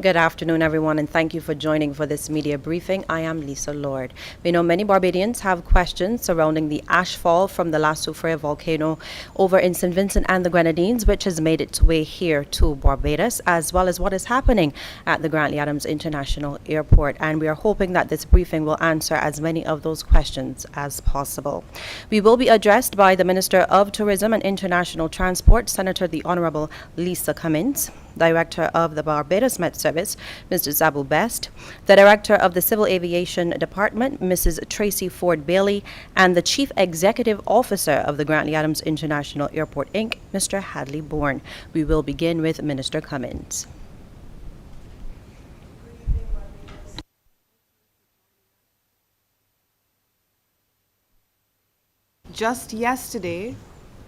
Good afternoon, everyone, and thank you for joining for this media briefing. I am Lisa Lord. We know many Barbadians have questions surrounding the ash fall from the La Soufriere volcano over in St. Vincent and the Grenadines, which has made its way here to Barbados, as well as what is happening at the Grantley Adams International Airport. And we are hoping that this briefing will answer as many of those questions as possible. We will be addressed by the Minister of Tourism and International Transport, Senator the Honorable Lisa Cummins, Director of the Barbados Met Service, Mr. Zabu Best, the Director of the Civil Aviation Department, Mrs. Tracy Ford Bailey, and the Chief Executive Officer of the Grantley Adams International Airport, Inc., Mr. Hadley Bourne. We will begin with Minister Cummins. Just yesterday,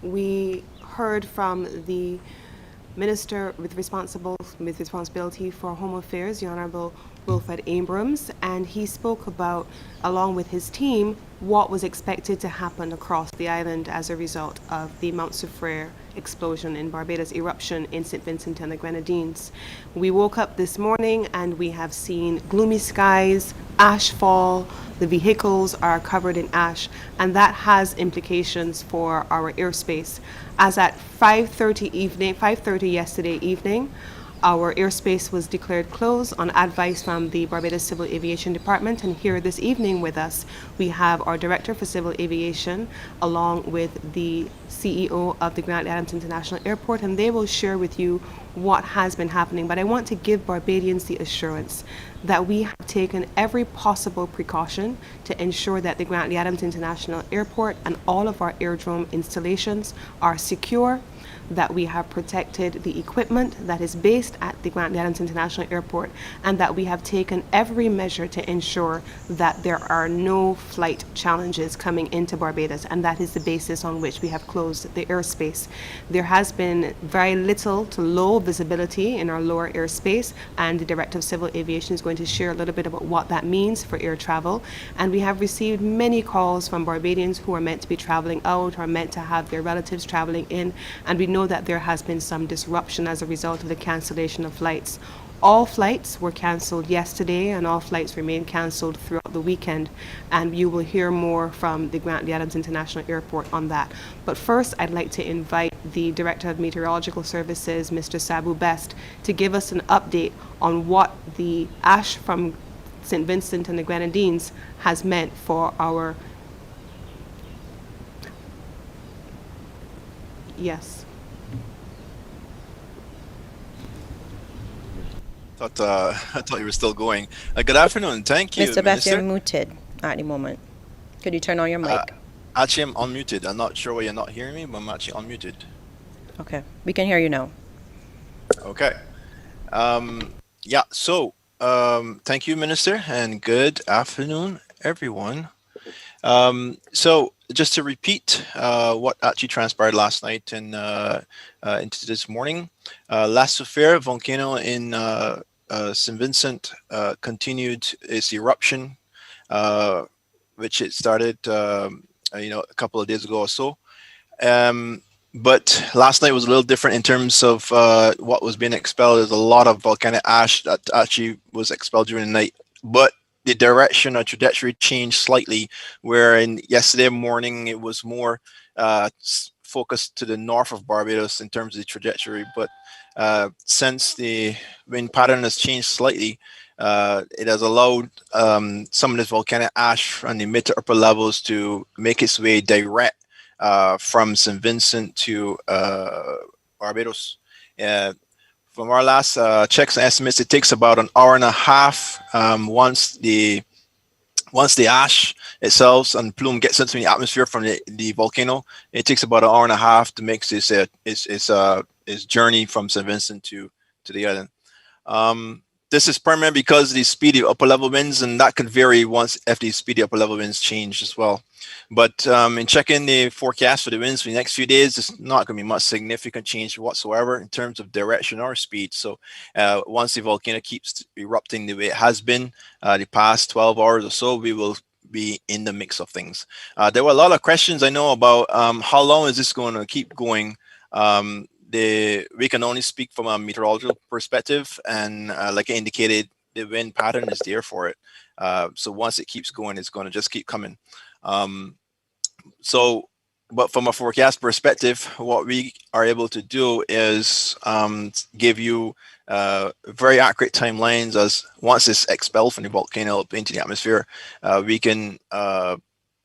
we heard from the Minister with responsibility for Home Affairs, the Honorable Wilfred Abrams, and he spoke about, along with his team, what was expected to happen across the island as a result of the Mount Soufriere explosion in Barbados, eruption in St. Vincent and the Grenadines. We woke up this morning and we have seen gloomy skies, ash fall, the vehicles are covered in ash, and that has implications for our airspace. As at 5:30 yesterday evening, our airspace was declared closed on advice from the Barbados Civil Aviation Department. And here this evening with us, we have our Director for Civil Aviation, along with the CEO of the Grantley Adams International Airport, and they will share with you what has been happening. But I want to give Barbadians the assurance that we have taken every possible precaution to ensure that the Grantley Adams International Airport and all of our airdrome installations are secure, that we have protected the equipment that is based at the Grantley Adams International Airport, and that we have taken every measure to ensure that there are no flight challenges coming into Barbados, and that is the basis on which we have closed the airspace. There has been very little to low visibility in our lower airspace, and the Director of Civil Aviation is going to share a little bit about what that means for air travel. And we have received many calls from Barbadians who are meant to be traveling out or meant to have their relatives traveling in, and we know that there has been some disruption as a result of the cancellation of flights. All flights were cancelled yesterday, and all flights remain cancelled throughout the weekend, and you will hear more from the Grantley Adams International Airport on that. But first, I'd like to invite the Director of Meteorological Services, Mr. Sabu Best, to give us an update on what the ash from St. Vincent and the Grenadines has meant for our... Yes. I thought you were still going. Good afternoon. Thank you, Mr. Best, you're Minister. muted at the moment. Could you turn on your Uh, mic? Actually, I'm unmuted. I'm not sure why you're not hearing me, but I'm actually unmuted. Okay, we can hear you now. Okay. Yeah, so thank you, Minister, and good afternoon, everyone. So just to repeat what actually transpired last night and into this morning, La Soufriere volcano in St. Vincent continued its eruption, which it started, a couple of days ago or so. But last night was a little different in terms of what was being expelled. There's a lot of volcanic ash that actually was expelled during the night, but the direction or trajectory changed slightly, where in yesterday morning it was more focused to the north of Barbados in terms of the trajectory. But since the wind pattern has changed slightly, it has allowed some of this volcanic ash from the mid to upper levels to make its way direct from St. Vincent to Barbados. From our last checks and estimates, it takes about an hour and a half once the ash itself and plume gets into the atmosphere from the volcano. It takes about an hour and a half to make this journey from St. Vincent to the island. This is primarily because of the speed of upper level winds, and that could vary once if the speed of upper level winds change as well. But in checking the forecast for the winds for the next few days, there's not going to be much significant change whatsoever in terms of direction or speed. So once the volcano keeps erupting the way it has been the past 12 hours or so, we will be in the mix of things. There were a lot of questions I know about how long is this going to keep going. we can only speak from a meteorological perspective, and like I indicated, the wind pattern is there for it. So once it keeps going, it's going to just keep coming. Um, so, but from a forecast perspective, what we are able to do is give you very accurate timelines. As once it's expelled from the volcano up into the atmosphere, we can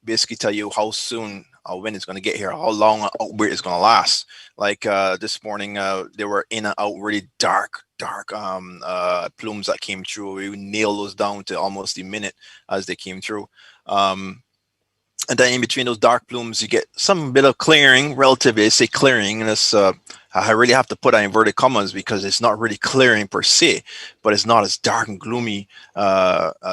basically tell you how soon a wind is going to get here, how long an outbreak is going to last. Like this morning, they were in and out really dark plumes that came through. We nailed those down to almost a minute as they came through. And then in between those dark plumes, you get some bit of clearing, relatively, say clearing, and it's I really have to put that inverted commas because it's not really clearing per se, but it's not as dark and gloomy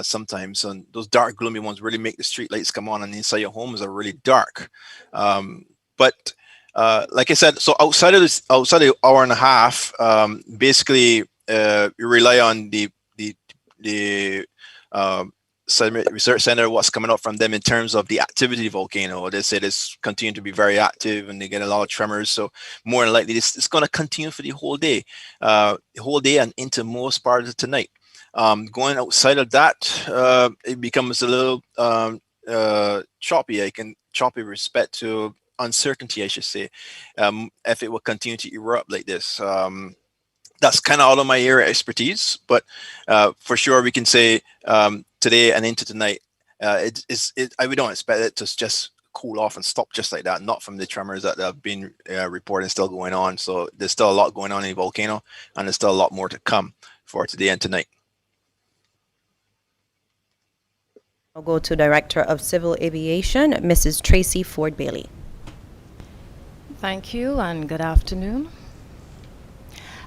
sometimes. And those dark, gloomy ones really make the street lights come on, and inside your homes are really dark. But like I said, so outside of the hour and a half, basically you rely on the research center, what's coming up from them in terms of the activity of the volcano. They say it's continuing to be very active and they get a lot of tremors. So more than likely, it's going to continue for the whole day and into most parts of tonight. Going outside of that, it becomes a little choppy. Choppy with respect to uncertainty, I should say, if it will continue to erupt like this. That's kind of out of my area of expertise, but for sure we can say today and into tonight, we don't expect it to just cool off and stop just like that, not from the tremors that have been reported still going on. So there's still a lot going on in the volcano, and there's still a lot more to come for today and tonight. I'll go to Director of Civil Aviation, Mrs. Tracy Ford Bailey. Thank you and good afternoon.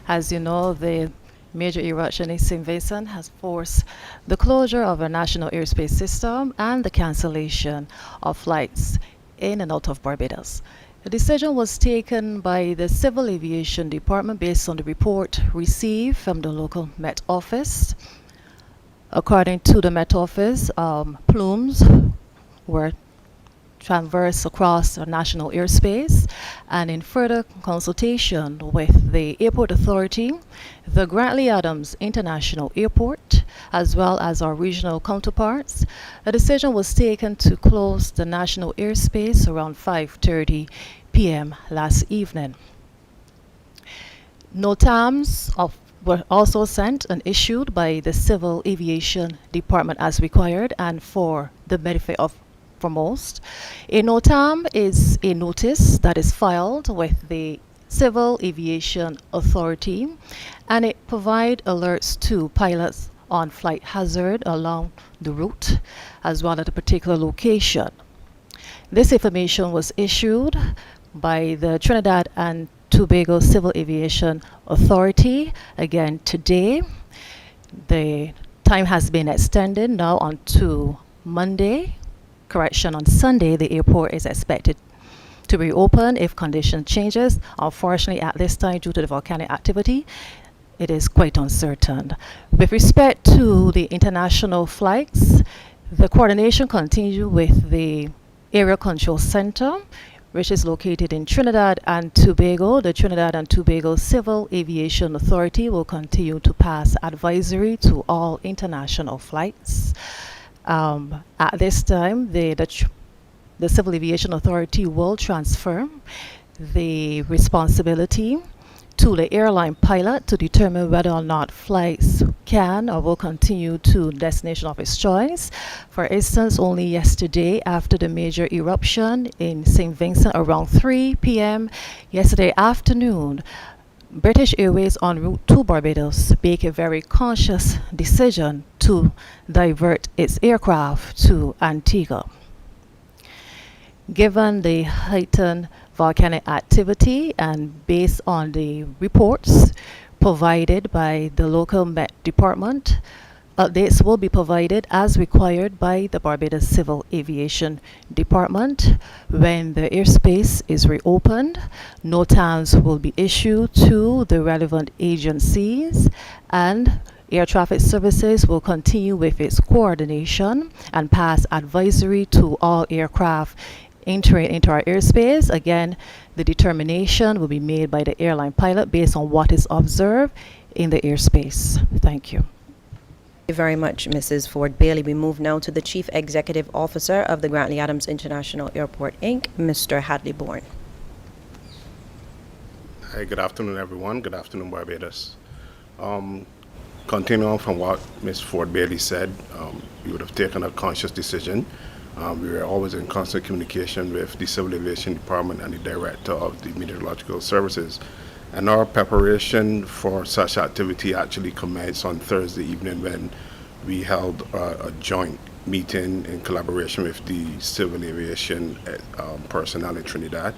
As you know, the major eruption in St. Vincent has forced the closure of our national airspace system and the cancellation of flights in and out of Barbados. The decision was taken by the Civil Aviation Department based on the report received from the local Met Office. According to the Met Office, plumes were traverse across our national airspace, and in further consultation with the Airport Authority, the Grantley Adams International Airport, as well as our regional counterparts, a decision was taken to close the national airspace around 5:30 p.m. last evening. NOTAMs were also sent and issued by the Civil Aviation Department as required and for the benefit of foremost. A NOTAM is a notice that is filed with the Civil Aviation Authority, and it provides alerts to pilots on flight hazard along the route as well as a particular location. This information was issued by the Trinidad and Tobago Civil Aviation Authority again today. The time has been extended now onto Monday. On Sunday, the airport is expected to reopen if condition changes. Unfortunately, at this time, due to the volcanic activity, it is quite uncertain. With respect to the international flights, the coordination continues with the Area Control Center, which is located in Trinidad and Tobago. The Trinidad and Tobago Civil Aviation Authority will continue to pass advisory to all international flights. At this time, the Civil Aviation Authority will transfer the responsibility to the airline pilot to determine whether or not flights can or will continue to destination of its choice. For instance, only yesterday, after the major eruption in St. Vincent around 3 p.m. yesterday afternoon, British Airways en route to Barbados make a very conscious decision to divert its aircraft to Antigua. Given the heightened volcanic activity and based on the reports provided by the local Met Department, updates will be provided as required by the Barbados Civil Aviation Department. When the airspace is reopened, NOTAMs will be issued to the relevant agencies, and Air Traffic Services will continue with its coordination and pass advisory to all aircraft entering into our airspace. Again, the determination will be made by the airline pilot based on what is observed in the airspace. Thank you. Thank you very much, Mrs. Ford Bailey. We move now to the Chief Executive Officer of the Grantley Adams International Airport, Inc., Mr. Hadley Bourne. Hi, good afternoon, everyone. Good afternoon, Barbados. Continuing on from what Ms. Ford Bailey said, we would have taken a conscious decision. We were always in constant communication with the Civil Aviation Department and the Director of the Meteorological Services. And our preparation for such activity actually commenced on Thursday evening when we held a joint meeting in collaboration with the Civil Aviation personnel in Trinidad.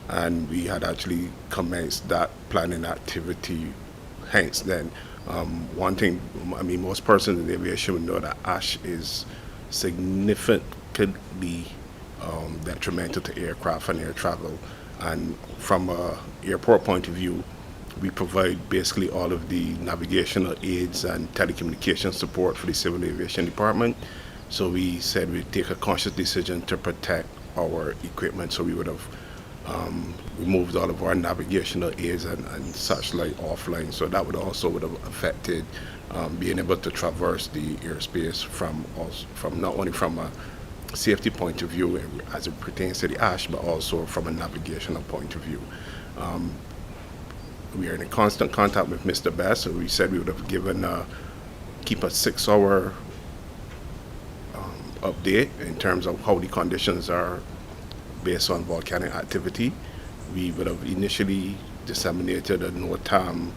And we had actually commenced that planning activity. Hence then, one thing, I mean, most persons in aviation would know that ash is significantly detrimental to aircraft and air travel. And from a airport point of view, we provide basically all of the navigational aids and telecommunication support for the Civil Aviation Department. So we said we'd take a conscious decision to protect our equipment. So we would have removed all of our navigational aids and such like offline. So that would have affected being able to traverse the airspace from not only from a safety point of view as it pertains to the ash, but also from a navigational point of view. We are in constant contact with Mr. Best, so we said we would have keep a 6-hour update in terms of how the conditions are based on volcanic activity. We would have initially disseminated a NOTAM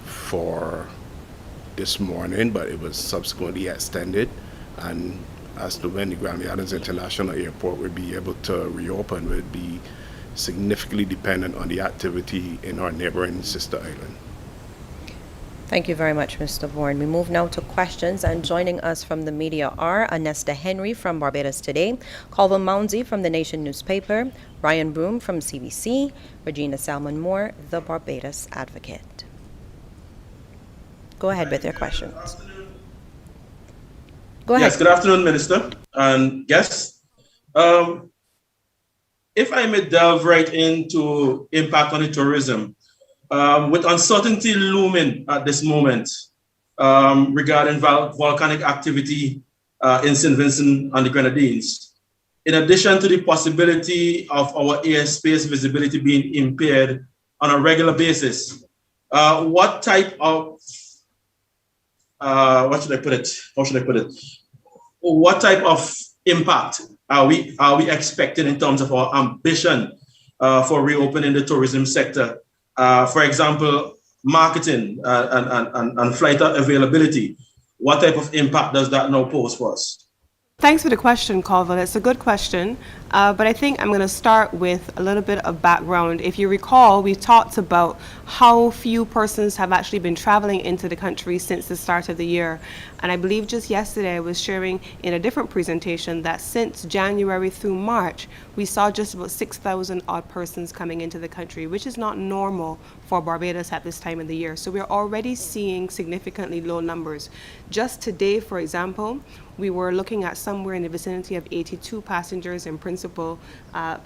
for this morning, but it was subsequently extended. And as to when the Grantley Adams International Airport would be able to reopen would be significantly dependent on the activity in our neighboring sister island. Thank you very much, Mr. Bourne. We move now to questions, and joining us from the media are Anesta Henry from Barbados Today, Colvin Mounsey from the Nation newspaper, Ryan Broom from CBC, Regina Salmon Moore, the Barbados Advocate. Go ahead with your questions. Go ahead. Yes, good afternoon, Minister and guests. If I may delve right into impact on the tourism, with uncertainty looming at this moment regarding volcanic activity in St. Vincent and the Grenadines, in addition to the possibility of our airspace visibility being impaired on a regular basis, what type of what should I put it? How should I put it? What type of impact are we expecting in terms of our ambition for reopening the tourism sector? For example, marketing and flight availability. What type of impact does that now pose for us? Thanks for the question, Colvin. It's a good question, but I think I'm going to start with a little bit of background. If you recall, we talked about how few persons have actually been traveling into the country since the start of the year. And I believe just yesterday I was sharing in a different presentation that since January through March, we saw just about 6,000 odd persons coming into the country, which is not normal for Barbados at this time of the year. So we're already seeing significantly low numbers. Just today, for example, we were looking at somewhere in the vicinity of 82 passengers in principle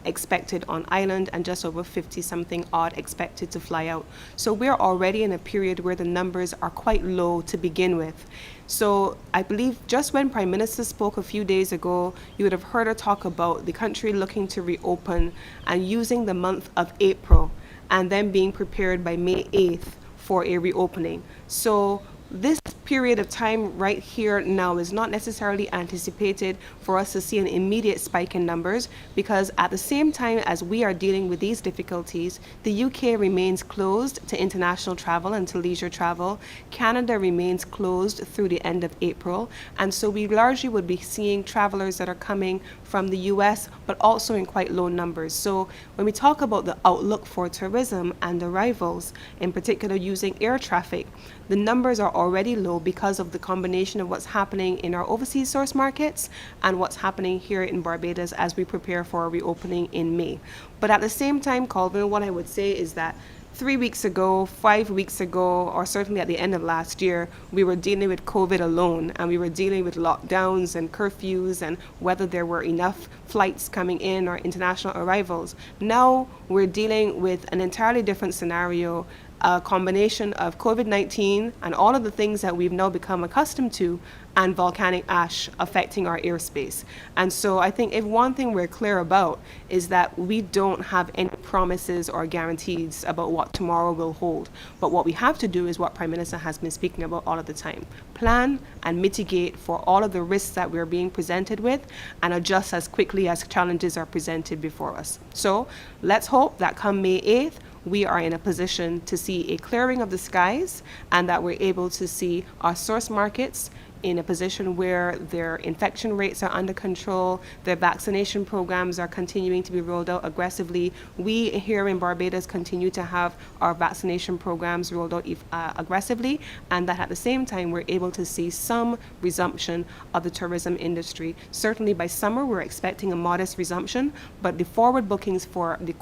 expected on island, and just over 50 something odd expected to fly out. So we're already in a period where the numbers are quite low to begin with. So I believe just when Prime Minister spoke a few days ago, you would have heard her talk about the country looking to reopen and using the month of April and then being prepared by May 8th for a reopening. So this period of time right here now is not necessarily anticipated for us to see an immediate spike in numbers, because at the same time as we are dealing with these difficulties, the UK remains closed to international travel and to leisure travel. Canada remains closed through the end of April, and so we largely would be seeing travelers that are coming from the US, but also in quite low numbers. So when we talk about the outlook for tourism and arrivals, in particular using air traffic, the numbers are already low because of the combination of what's happening in our overseas source markets and what's happening here in Barbados as we prepare for a reopening in May. But at the same time, Colvin, what I would say is that 3 weeks ago, 5 weeks ago, or certainly at the end of last year, we were dealing with COVID alone, and we were dealing with lockdowns and curfews and whether there were enough flights coming in or international arrivals. Now we're dealing with an entirely different scenario, a combination of COVID-19 and all of the things that we've now become accustomed to, and volcanic ash affecting our airspace. And so I think if one thing we're clear about is that we don't have any promises or guarantees about what tomorrow will hold. But what we have to do is what Prime Minister has been speaking about all of the time. Plan and mitigate for all of the risks that we're being presented with and adjust as quickly as challenges are presented before us. So let's hope that come May 8th, we are in a position to see a clearing of the skies and that we're able to see our source markets in a position where their infection rates are under control, their vaccination programs are continuing to be rolled out aggressively. We here in Barbados continue to have our vaccination programs rolled out aggressively, and that at the same time we're able to see some resumption of the tourism industry. Certainly by summer we're expecting a modest resumption, but the forward bookings for the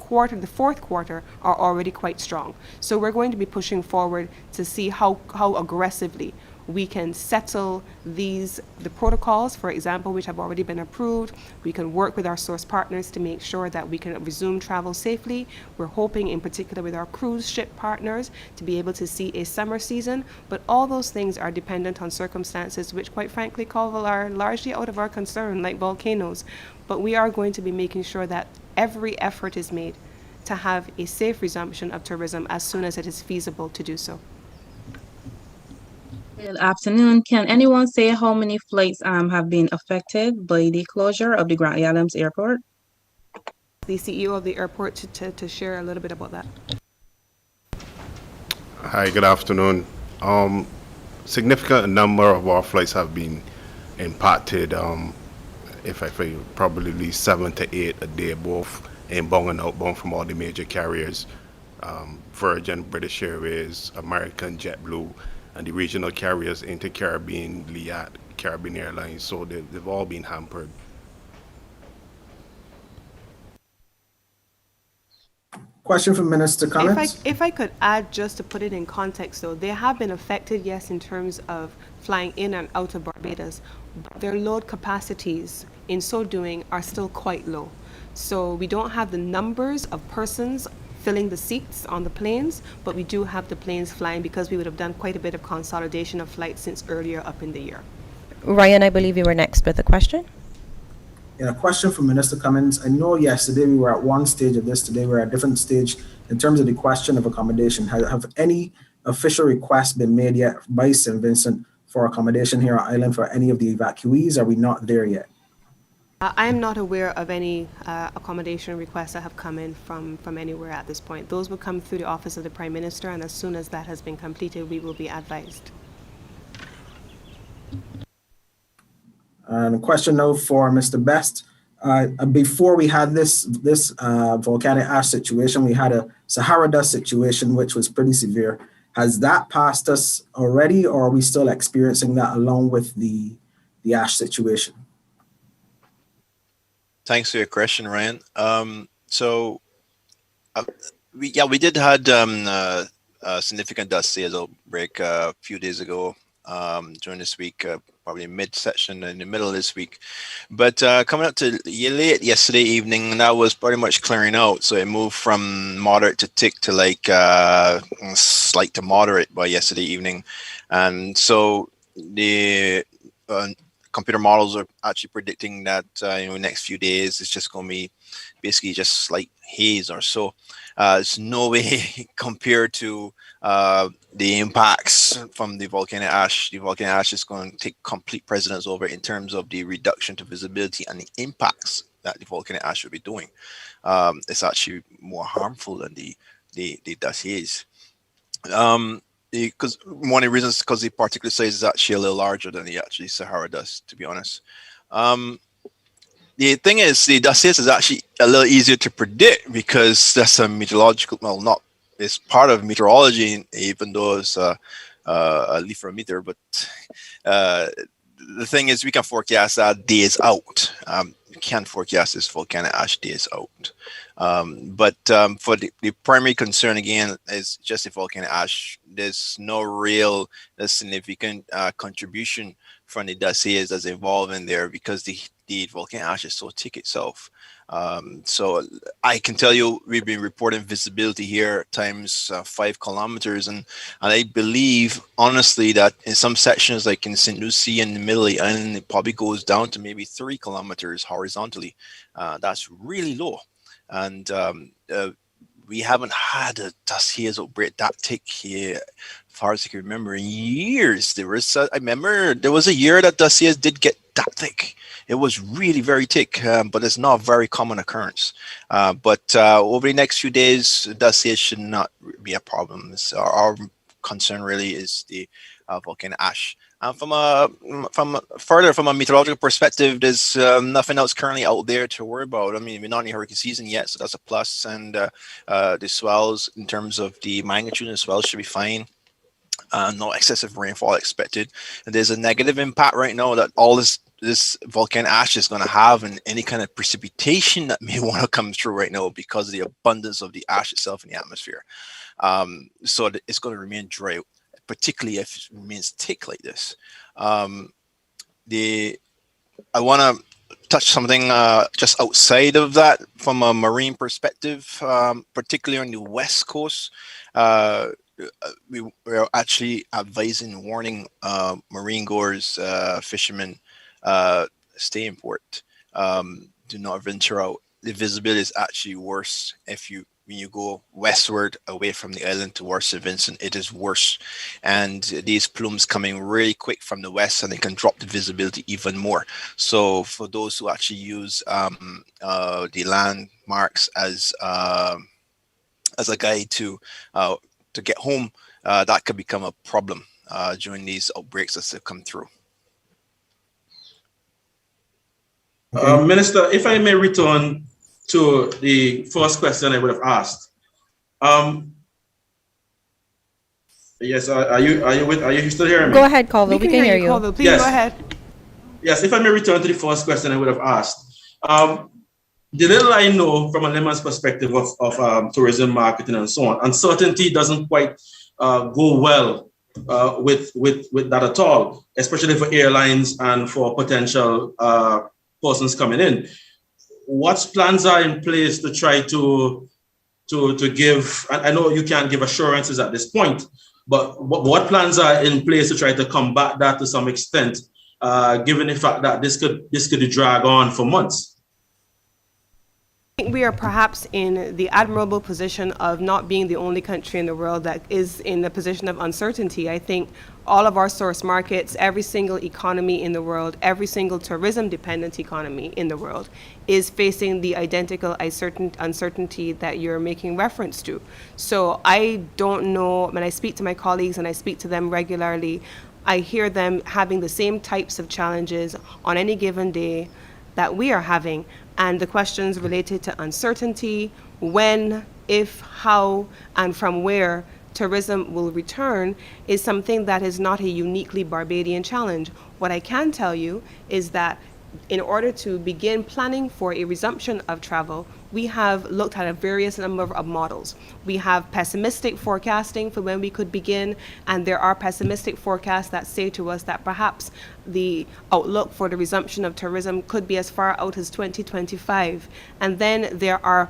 fourth quarter are already quite strong. So we're going to be pushing forward to see how aggressively we can settle the protocols, for example, which have already been approved. We can work with our source partners to make sure that we can resume travel safely. We're hoping, in particular with our cruise ship partners, to be able to see a summer season. But all those things are dependent on circumstances which, quite frankly, are largely out of our concern, like volcanoes. But we are going to be making sure that every effort is made to have a safe resumption of tourism as soon as it is feasible to do so. Good afternoon. Can anyone say how many flights have been affected by the closure of the Grantley Adams Airport? The CEO of the airport to share a little bit about that. Hi, good afternoon. Significant number of our flights have been impacted. If I say probably at least 7 to 8 a day, both inbound and outbound from all the major carriers, Virgin, British Airways, American, JetBlue, and the regional carriers into Caribbean, Liat, Caribbean Airlines. So they've all been hampered. Question for Minister Cummins. If I could add, just to put it in context though, they have been affected, yes, in terms of flying in and out of Barbados, but their load capacities in so doing are still quite low. So we don't have the numbers of persons filling the seats on the planes, but we do have the planes flying because we would have done quite a bit of consolidation of flights since earlier up in the year. Ryan, I believe you were next with a question. Yeah, a question for Minister Cummins. I know yesterday we were at one stage of this, today we're at a different stage in terms of the question of accommodation. Have any official requests been made yet by St. Vincent for accommodation here on island for any of the evacuees? Are we not there yet? I am not aware of any accommodation requests that have come in from anywhere at this point. Those will come through the Office of the Prime Minister, and as soon as that has been completed, we will be advised. And a question now for Mr. Best. Before we had this volcanic ash situation, we had a Sahara dust situation, which was pretty severe. Has that passed us already, or are we still experiencing that along with the ash situation? Thanks for your question, Ryan. We did had a significant dust sales outbreak a few days ago during this week, probably mid-session in the middle of this week. But coming up to late yesterday evening, that was pretty much clearing out. So it moved from moderate to thick to like slight to moderate by yesterday evening. And so the computer models are actually predicting that next few days it's just going to be basically just slight haze or so. It's no way compared to the impacts from the volcanic ash. The volcanic ash is going to take complete precedence over in terms of the reduction to visibility and the impacts that the volcanic ash will be doing. It's actually more harmful than the dust haze. Because one of the reasons because the particle size is actually a little larger than the actually Sahara dust, to be honest. The thing is, the dust haze is actually a little easier to predict because that's a meteorological, well, not, it's part of meteorology, even though it's a leaf for a meter. But the thing is, we can forecast that days out. can't forecast this volcanic ash days out. But for the primary concern again is just the volcanic ash. There's no real significant contribution from the dossiers that's involved in there because the volcanic ash is so thick itself. So I can tell you we've been reporting visibility here times 5 kilometers, and I believe honestly that in some sections like in St. Lucie and the middle of the island it probably goes down to maybe 3 kilometers horizontally. That's really low, and we haven't had a dossiers outbreak that thick here, as far as I can remember, in years. I remember there was a year that dossiers did get that thick. It was really very thick, but it's not a very common occurrence. But over the next few days, dossiers should not be a problem. Our concern really is the volcanic ash. From a meteorological perspective, there's nothing else currently out there to worry about. I mean, we're not in the hurricane season yet, so that's a plus. And the swells, in terms of the magnitude of the swells, should be fine. No excessive rainfall expected. And there's a negative impact right now that all this volcanic ash is going to have in any kind of precipitation that may want to come through right now because of the abundance of the ash itself in the atmosphere. So it's going to remain dry, particularly if it remains thick like this. I want to touch something just outside of that from a marine perspective, particularly on the west coast. We are actually advising, warning marine goers, fishermen, stay in port. Do not venture out. The visibility is actually worse when you go westward away from the island towards St. Vincent. It is worse, and these plumes coming really quick from the west, and they can drop the visibility even more. So for those who actually use the landmarks as a guide to get home, that could become a problem during these outbreaks as they come through. Minister, if I may return to the first question I would have asked. Yes, are you still hearing me? Go ahead, Colville. We can hear you. Colville, please Yes. go ahead. Yes, if I may return to the first question I would have asked. The little I know from a layman's perspective of tourism marketing and so on, uncertainty doesn't quite go well with that at all, especially for airlines and for potential persons coming in. What plans are in place to try to give, I know you can't give assurances at this point, but what plans are in place to try to combat that to some extent, given the fact that this could drag on for months? I think we are perhaps in the admirable position of not being the only country in the world that is in the position of uncertainty. I think all of our source markets, every single economy in the world, every single tourism-dependent economy in the world is facing the identical uncertainty that you're making reference to. So I don't know, when I speak to my colleagues and I speak to them regularly, I hear them having the same types of challenges on any given day that we are having. And the questions related to uncertainty, when, if, how, and from where tourism will return is something that is not a uniquely Barbadian challenge. What I can tell you is that in order to begin planning for a resumption of travel, we have looked at a various number of models. We have pessimistic forecasting for when we could begin, and there are pessimistic forecasts that say to us that perhaps the outlook for the resumption of tourism could be as far out as 2025. And then there are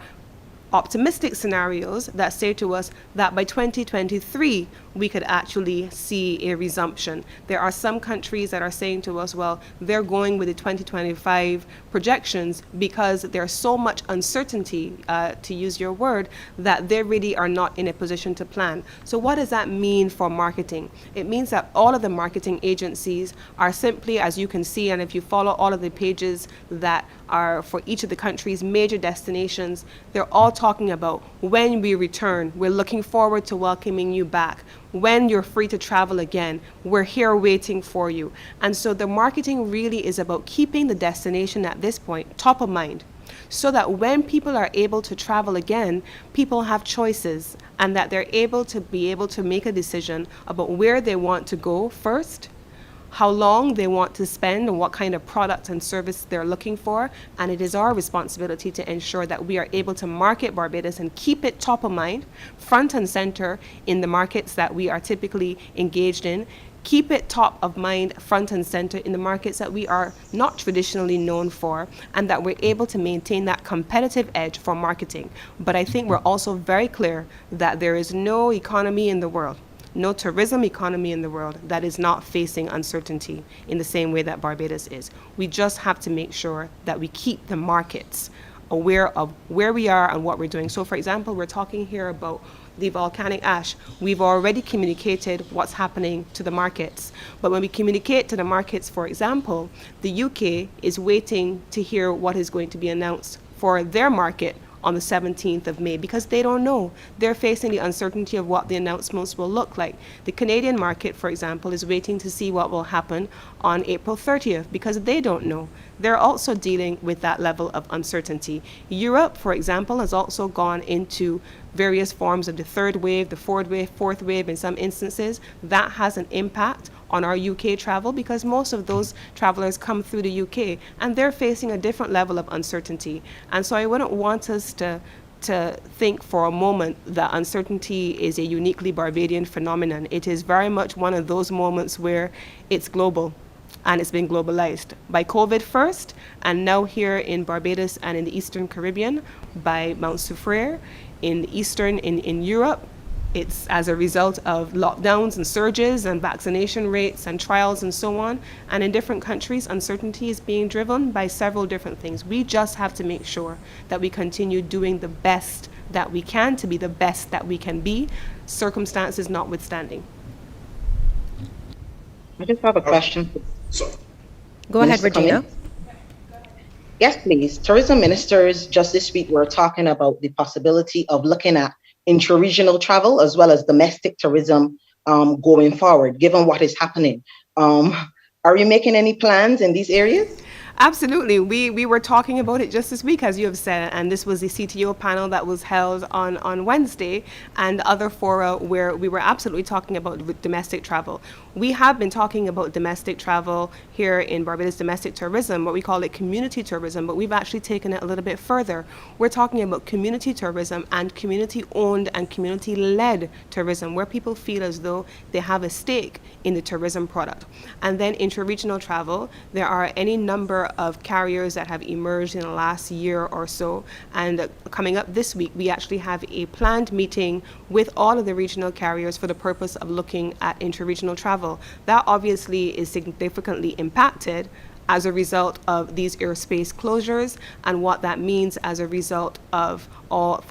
optimistic scenarios that say to us that by 2023 we could actually see a resumption. There are some countries that are saying to us, well, they're going with the 2025 projections because there's so much uncertainty, to use your word, that they really are not in a position to plan. So what does that mean for marketing? It means that all of the marketing agencies are simply, as you can see, and if you follow all of the pages that are for each of the country's major destinations, they're all talking about when we return, we're looking forward to welcoming you back. When you're free to travel again, we're here waiting for you. And so the marketing really is about keeping the destination at this point top of mind, so that when people are able to travel again, people have choices, and that they're able to make a decision about where they want to go first, how long they want to spend and what kind of product and service they're looking for. And it is our responsibility to ensure that we are able to market Barbados and keep it top of mind, front and center in the markets that we are typically engaged in. Keep it top of mind, front and center in the markets that we are not traditionally known for, and that we're able to maintain that competitive edge for marketing. But I think we're also very clear that there is no economy in the world, no tourism economy in the world that is not facing uncertainty in the same way that Barbados is. We just have to make sure that we keep the markets aware of where we are and what we're doing. So for example, we're talking here about the volcanic ash. We've already communicated what's happening to the markets. But when we communicate to the markets, for example, the UK is waiting to hear what is going to be announced for their market on the 17th of May because they don't know. They're facing the uncertainty of what the announcements will look like. The Canadian market, for example, is waiting to see what will happen on April 30th because they don't know. They're also dealing with that level of uncertainty. Europe, for example, has also gone into various forms of the third wave, the fourth wave in some instances. That has an impact on our UK travel because most of those travelers come through the UK and they're facing a different level of uncertainty. And so I wouldn't want us to think for a moment that uncertainty is a uniquely Barbadian phenomenon. It is very much one of those moments where it's global and it's been globalized by COVID first, and now here in Barbados and in the Eastern Caribbean by Mount Soufriere, in Europe. It's as a result of lockdowns and surges and vaccination rates and trials and so on. And in different countries, uncertainty is being driven by several different things. We just have to make sure that we continue doing the best that we can to be the best that we can be, circumstances notwithstanding. I just have a question. Go ahead, Minister Regina. Cummings? Yes, please. Tourism ministers just this week were talking about the possibility of looking at intra-regional travel as well as domestic tourism going forward, given what is happening. Are you making any plans in these areas? Absolutely. We were talking about it just this week, as you have said, and this was the CTO panel that was held on Wednesday and other fora where we were absolutely talking about domestic travel. We have been talking about domestic travel here in Barbados, domestic tourism, what we call it community tourism, but we've actually taken it a little bit further. We're talking about community tourism and community-owned and community-led tourism, where people feel as though they have a stake in the tourism product. And then intra-regional travel, there are any number of carriers that have emerged in the last year or so. And coming up this week, we actually have a planned meeting with all of the regional carriers for the purpose of looking at intra-regional travel. That obviously is significantly impacted as a result of these airspace closures and what that means as a result of all,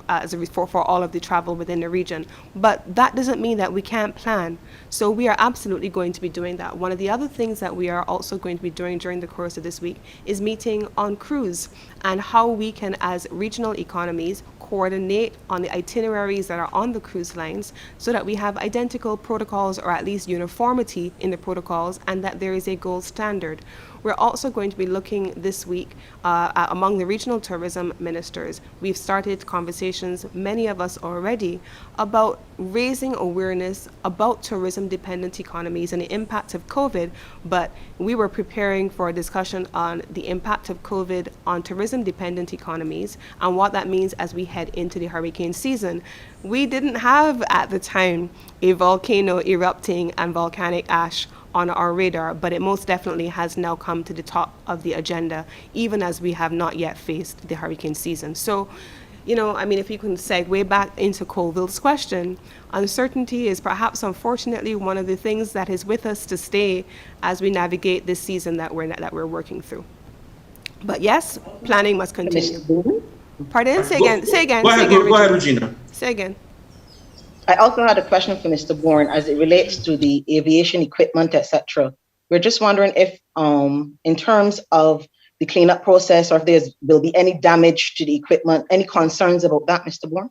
for all of the travel within the region. But that doesn't mean that we can't plan. So we are absolutely going to be doing that. One of the other things that we are also going to be doing during the course of this week is meeting on cruise and how we can, as regional economies, coordinate on the itineraries that are on the cruise lines so that we have identical protocols or at least uniformity in the protocols and that there is a gold standard. We're also going to be looking this week among the regional tourism ministers. We've started conversations, many of us already, about raising awareness about tourism-dependent economies and the impact of COVID, but we were preparing for a discussion on the impact of COVID on tourism-dependent economies and what that means as we head into the hurricane season. We didn't have at the time a volcano erupting and volcanic ash on our radar, but it most definitely has now come to the top of the agenda, even as we have not yet faced the hurricane season. So, you know, I mean, if you can segue back into Colville's question, uncertainty is perhaps unfortunately one of the things that is with us to stay as we navigate this season that we're working through. But yes, planning must continue. Pardon? Say again. Go ahead, Regina. Say again. I also had a question for Mr. Bourne as it relates to the aviation equipment, etc. We're just wondering if, in terms of the cleanup process, or if will be any damage to the equipment, any concerns about that, Mr. Bourne?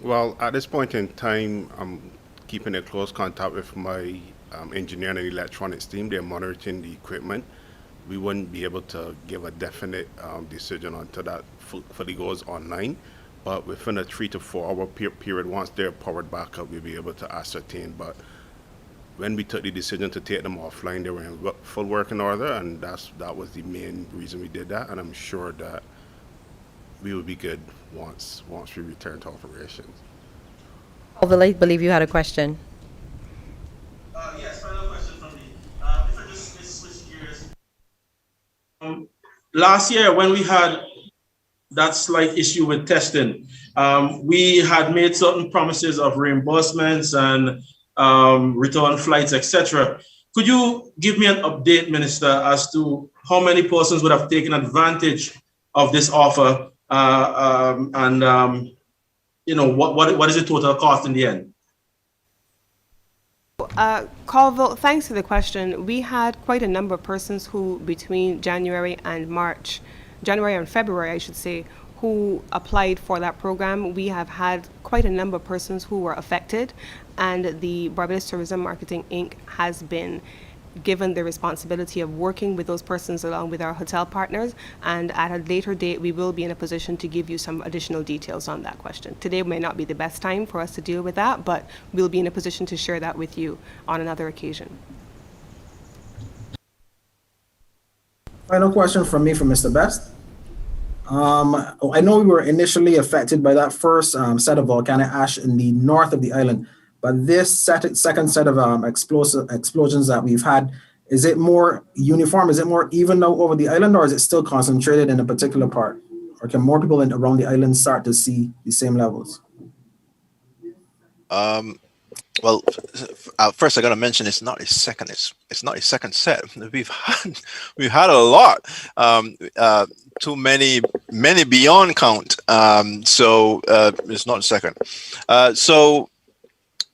Well, at this point in time, I'm keeping a close contact with my engineering and electronics team. They're monitoring the equipment. We wouldn't be able to give a definite decision until that fully goes online. But within a 3 to 4 hour period, once they're powered back up, we'll be able to ascertain. But when we took the decision to take them offline, they were in full working order, and that was the main reason we did that. And I'm sure that we will be good once we return to operations. Colville, I believe you had a question. Yes, final question from me. If I just switch gears. Last year, when we had that slight issue with testing, we had made certain promises of reimbursements and return flights, etc. Could you give me an update, Minister, as to how many persons would have taken advantage of this offer, and what is the total cost in the end? Colville, thanks for the question. We had quite a number of persons who, between January and February, I should say, who applied for that program. We have had quite a number of persons who were affected, and the Barbados Tourism Marketing Inc. has been given the responsibility of working with those persons along with our hotel partners, and at a later date we will be in a position to give you some additional details on that question. Today may not be the best time for us to deal with that, but we'll be in a position to share that with you on another occasion. Final question from me for Mr. Best. I know we were initially affected by that first set of volcanic ash in the north of the island, but this second set of explosions that we've had, is it more uniform? Is it more even now over the island, or is it still concentrated in a particular part? Or can more people around the island start to see the same levels? Well, first I got to mention it's not a second. It's not a second set. We've had a lot. Too many beyond count. So it's not a second. So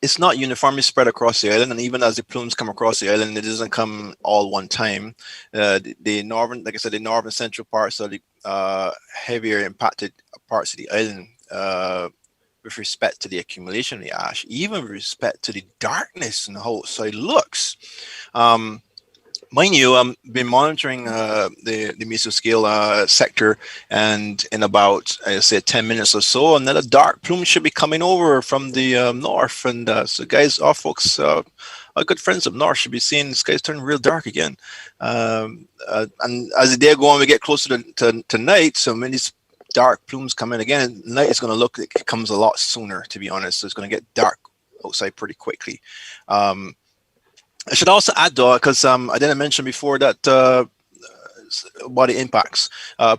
it's not uniformly spread across the island, and even as the plumes come across the island, it doesn't come all one time. The northern, like I said, the northern central parts are the heavier impacted parts of the island. With respect to the accumulation of the ash, even with respect to the darkness and how outside looks. Mind you, I've been monitoring the mesoscale sector, and in about, I say, 10 minutes or so, another dark plume should be coming over from the north. And so guys, our folks, our good friends up north should be seeing the skies turn real dark again. And as the day goes on, we get closer to night, so many dark plumes come in again. Night is going to look like it comes a lot sooner, to be honest. So it's going to get dark outside pretty quickly. I should also add, though, because I didn't mention before that body impacts.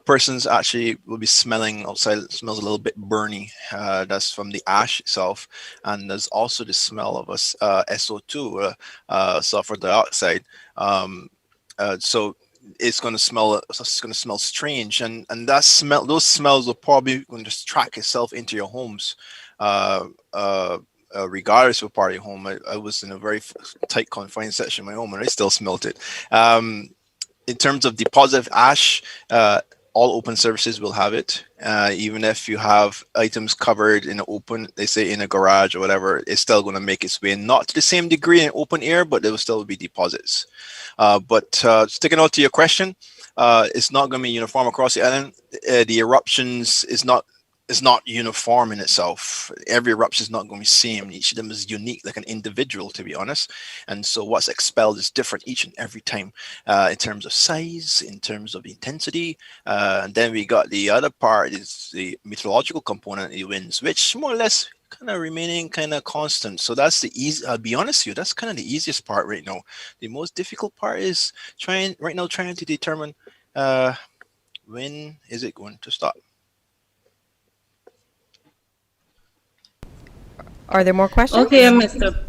Persons actually will be smelling outside. It smells a little bit burny. That's from the ash itself, and there's also the smell of SO2, sulfur dioxide. So it's going to smell strange, and that smell, those smells will probably going to track itself into your homes, regardless of part of your home. I was in a very tight confined section of my home, and I still smelt it. In terms of deposit of ash, all open services will have it. Even if you have items covered in the open, they say in a garage or whatever, it's still going to make its way, not to the same degree in open air, but there will still be deposits. But sticking out to your question, it's not going to be uniform across the island. The eruptions is not uniform in itself. Every eruption is not going to be the same. Each of them is unique, like an individual, to be honest. And so what's expelled is different each and every time, in terms of size, in terms of intensity. And then we got the other part is the meteorological component of the winds, which more or less kind of remaining kind of constant. So that's the easy. I'll be honest with you, that's kind of the easiest part right now. The most difficult part is trying to determine when is it going to stop. Are there more questions? Okay, Mr.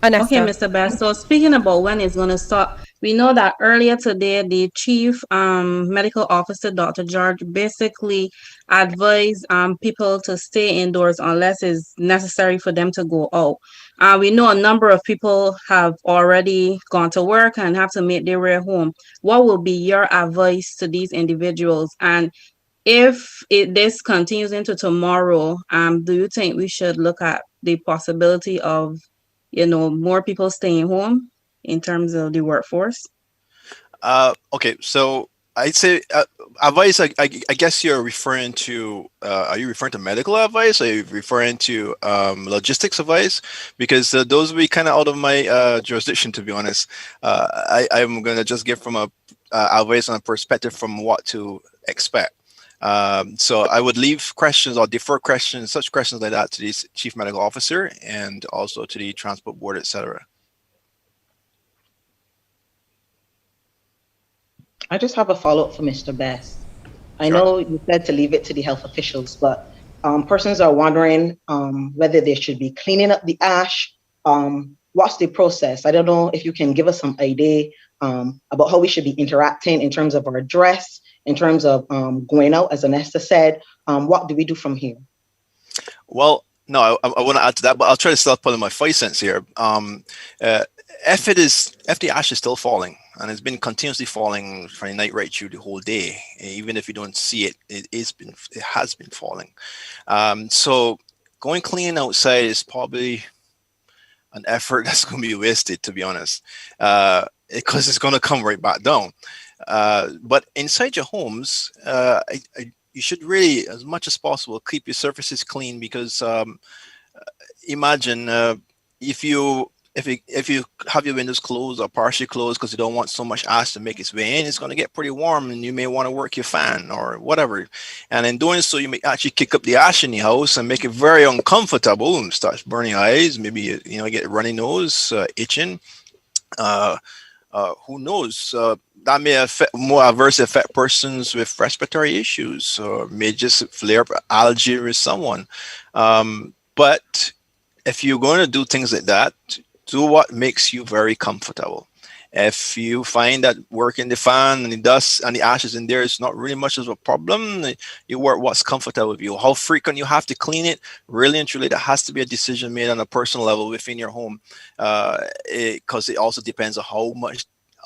Anesta. Okay, Mr. Bass. So speaking about when it's going to stop, we know that earlier today, the chief medical officer, Dr. George, basically advised people to stay indoors unless it's necessary for them to go out. We know a number of people have already gone to work and have to make their way home. What will be your advice to these individuals? And if this continues into tomorrow, do you think we should look at the possibility of more people staying home in terms of the workforce? Okay, so I'd say advice. I guess you're referring to. Are you referring to medical advice? Are you referring to logistics advice? Because those would be kind of out of my jurisdiction, to be honest. I'm gonna just give from a advice on a perspective from what to expect. So I would leave questions or defer questions, such questions like that, to the chief medical officer and also to the transport board, etc. I just have a follow-up for Mr. Best. I Sure. know you said to leave it to the health officials, but persons are wondering whether they should be cleaning up the ash. What's the process? I don't know if you can give us some idea about how we should be interacting in terms of our dress, in terms of going out, as Anesta said. What do we do from here? Well, no, I want to add to that, but I'll try to still put in my 5 cents here. Uh, if the ash is still falling and it's been continuously falling from the night right through the whole day, even if you don't see it, it has been falling. So going clean outside is probably an effort that's going to be wasted, to be honest, because it's going to come right back down. But inside your homes, you should really, as much as possible, keep your surfaces clean because imagine if you have your windows closed or partially closed because you don't want so much ash to make its way in, it's going to get pretty warm and you may want to work your fan or whatever. And in doing so, you may actually kick up the ash in the house and make it very uncomfortable and start burning eyes. Maybe get a runny nose, itching. Who knows? That may more adversely affect persons with respiratory issues or may just flare up allergy with someone. But if you're going to do things like that, do what makes you very comfortable. If you find that working the fan and the dust and the ashes in there is not really much of a problem, you work what's comfortable with you. How frequent you have to clean it, really and truly, that has to be a decision made on a personal level within your home, because it also depends on how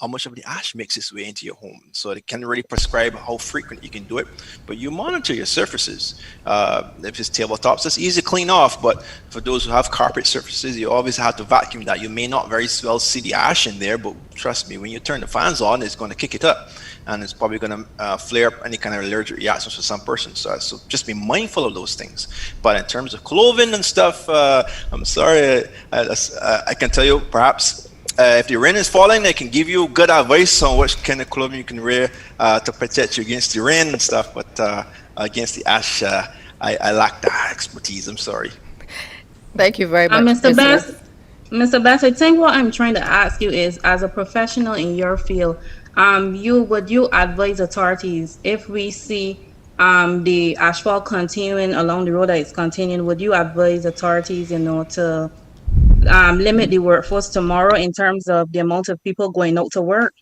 much of the ash makes its way into your home. So it can really prescribe how frequent you can do it, but you monitor your surfaces. If it's tabletops, that's easy to clean off, but for those who have carpet surfaces, you always have to vacuum that. You may not very well see the ash in there, but trust me, when you turn the fans on, it's going to kick it up, and it's probably going to flare up any kind of allergic reactions for some persons. So just be mindful of those things. But in terms of clothing and stuff, I'm sorry, I can tell you perhaps if the rain is falling, they can give you good advice on which kind of clothing you can wear to protect you against the rain and stuff. But against the ash, I lack that expertise. I'm sorry. Thank you very much, Mr. Best, Mr. Best, I think what I'm trying to ask you is, as a professional in your field, would you advise authorities if we see the asphalt continuing along the road that it's continuing? Would you advise authorities, to limit the workforce tomorrow in terms of the amount of people going out to work?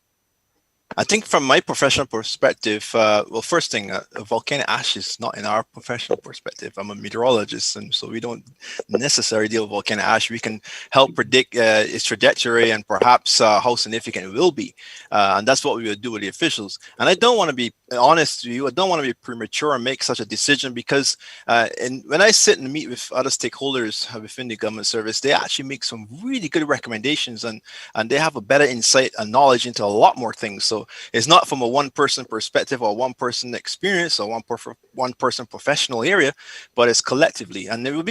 I think from my professional perspective, well, first thing, volcanic ash is not in our professional perspective. I'm a meteorologist, and so we don't necessarily deal with volcanic ash. We can help predict its trajectory and perhaps how significant it will be. And that's what we would do with the officials. And I don't want to be honest with you, I don't want to be premature and make such a decision because when I sit and meet with other stakeholders within the government service, they actually make some really good recommendations and they have a better insight and knowledge into a lot more things. So it's not from a one person perspective or one person experience or one person professional area, but it's collectively. And it will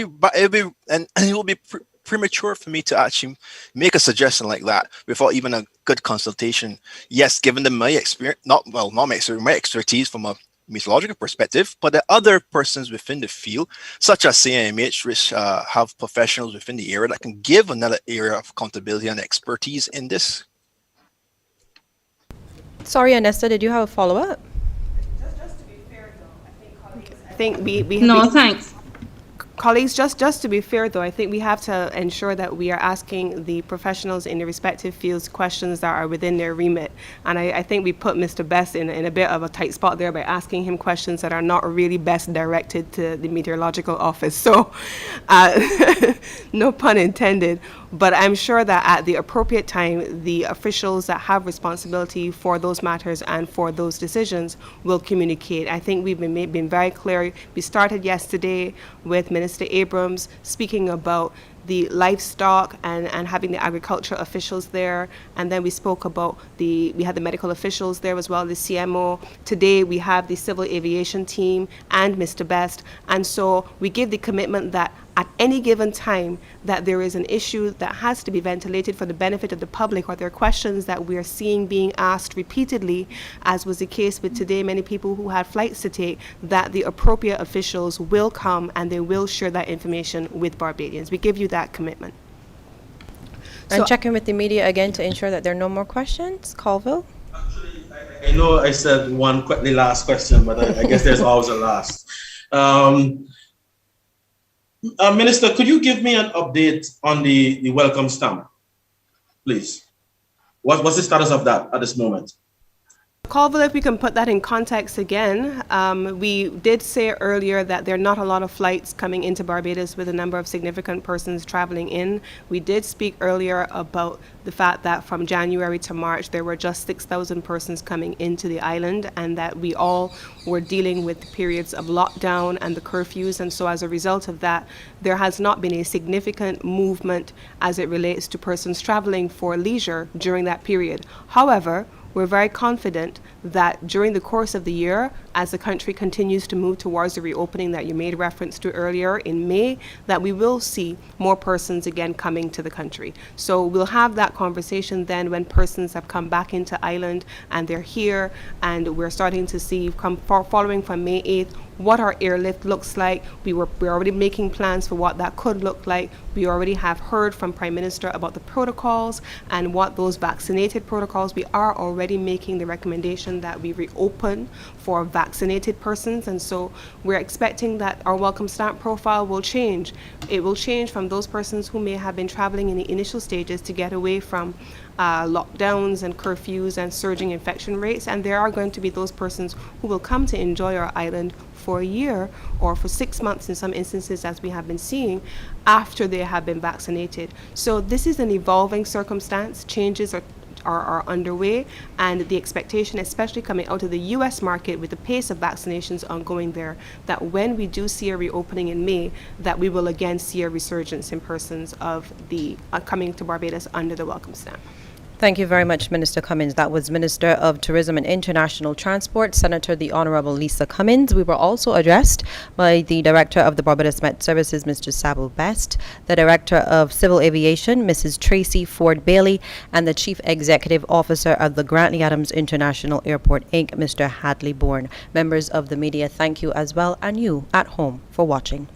be premature for me to actually make a suggestion like that without even a good consultation. Yes, given them my experience, not my experience, my expertise from a meteorological perspective, but the other persons within the field, such as CIMH, which have professionals within the area that can give another area of accountability and expertise in this. Sorry, Anesta, did you have a follow-up? Just to be fair, though, I think we No, thanks. Colleagues, just to be fair, though, I think we have to ensure that we are asking the professionals in the respective fields questions that are within their remit. And I think we put Mr. Best in a bit of a tight spot there by asking him questions that are not really best directed to the meteorological office. So, no pun intended. But I'm sure that at the appropriate time, the officials that have responsibility for those matters and for those decisions will communicate. I think we've been very clear. We started yesterday with Minister Abrams speaking about the livestock and having the agricultural officials there. And then we spoke about we had the medical officials there as well, the CMO. Today we have the civil aviation team and Mr. Best. And so we give the commitment that at any given time that there is an issue that has to be ventilated for the benefit of the public, or there are questions that we are seeing being asked repeatedly, as was the case with today, many people who had flights to take, that the appropriate officials will come and they will share that information with Barbadians. We give you that commitment. And checking with the media again to ensure that there are no more questions. Colville? Actually, I know I said the last question, but I guess there's always a last. Minister, could you give me an update on the welcome stamp, please? What's the status of that at this moment? Colville, if we can put that in context again, we did say earlier that there are not a lot of flights coming into Barbados with a number of significant persons traveling in. We did speak earlier about the fact that from January to March, there were just 6,000 persons coming into the island, and that we all were dealing with periods of lockdown and the curfews. And so as a result of that, there has not been a significant movement as it relates to persons traveling for leisure during that period. However, we're very confident that during the course of the year, as the country continues to move towards the reopening that you made reference to earlier in May, that we will see more persons again coming to the country. So we'll have that conversation then when persons have come back into Ireland and they're here, and we're starting to see, following from May 8th, what our airlift looks like. We're already making plans for what that could look like. We already have heard from Prime Minister about the protocols and what those vaccinated protocols. We are already making the recommendation that we reopen for vaccinated persons, and so we're expecting that our welcome stamp profile will change. It will change from those persons who may have been traveling in the initial stages to get away from lockdowns and curfews and surging infection rates, and there are going to be those persons who will come to enjoy our island for a year or for 6 months in some instances, as we have been seeing, after they have been vaccinated. So this is an evolving circumstance. Changes are underway, and the expectation, especially coming out of the US market with the pace of vaccinations ongoing there, that when we do see a reopening in May, that we will again see a resurgence in persons of the coming to Barbados under the welcome stamp. Thank you very much, Minister Cummins. That was Minister of Tourism and International Transport, Senator the Honorable Lisa Cummins. We were also addressed by the Director of the Barbados Met Services, Mr. Samuel Best, the Director of Civil Aviation, Mrs. Tracy Ford Bailey, and the Chief Executive Officer of the Grantley Adams International Airport, Inc., Mr. Hadley Bourne. Members of the media, thank you as well, and you at home for watching.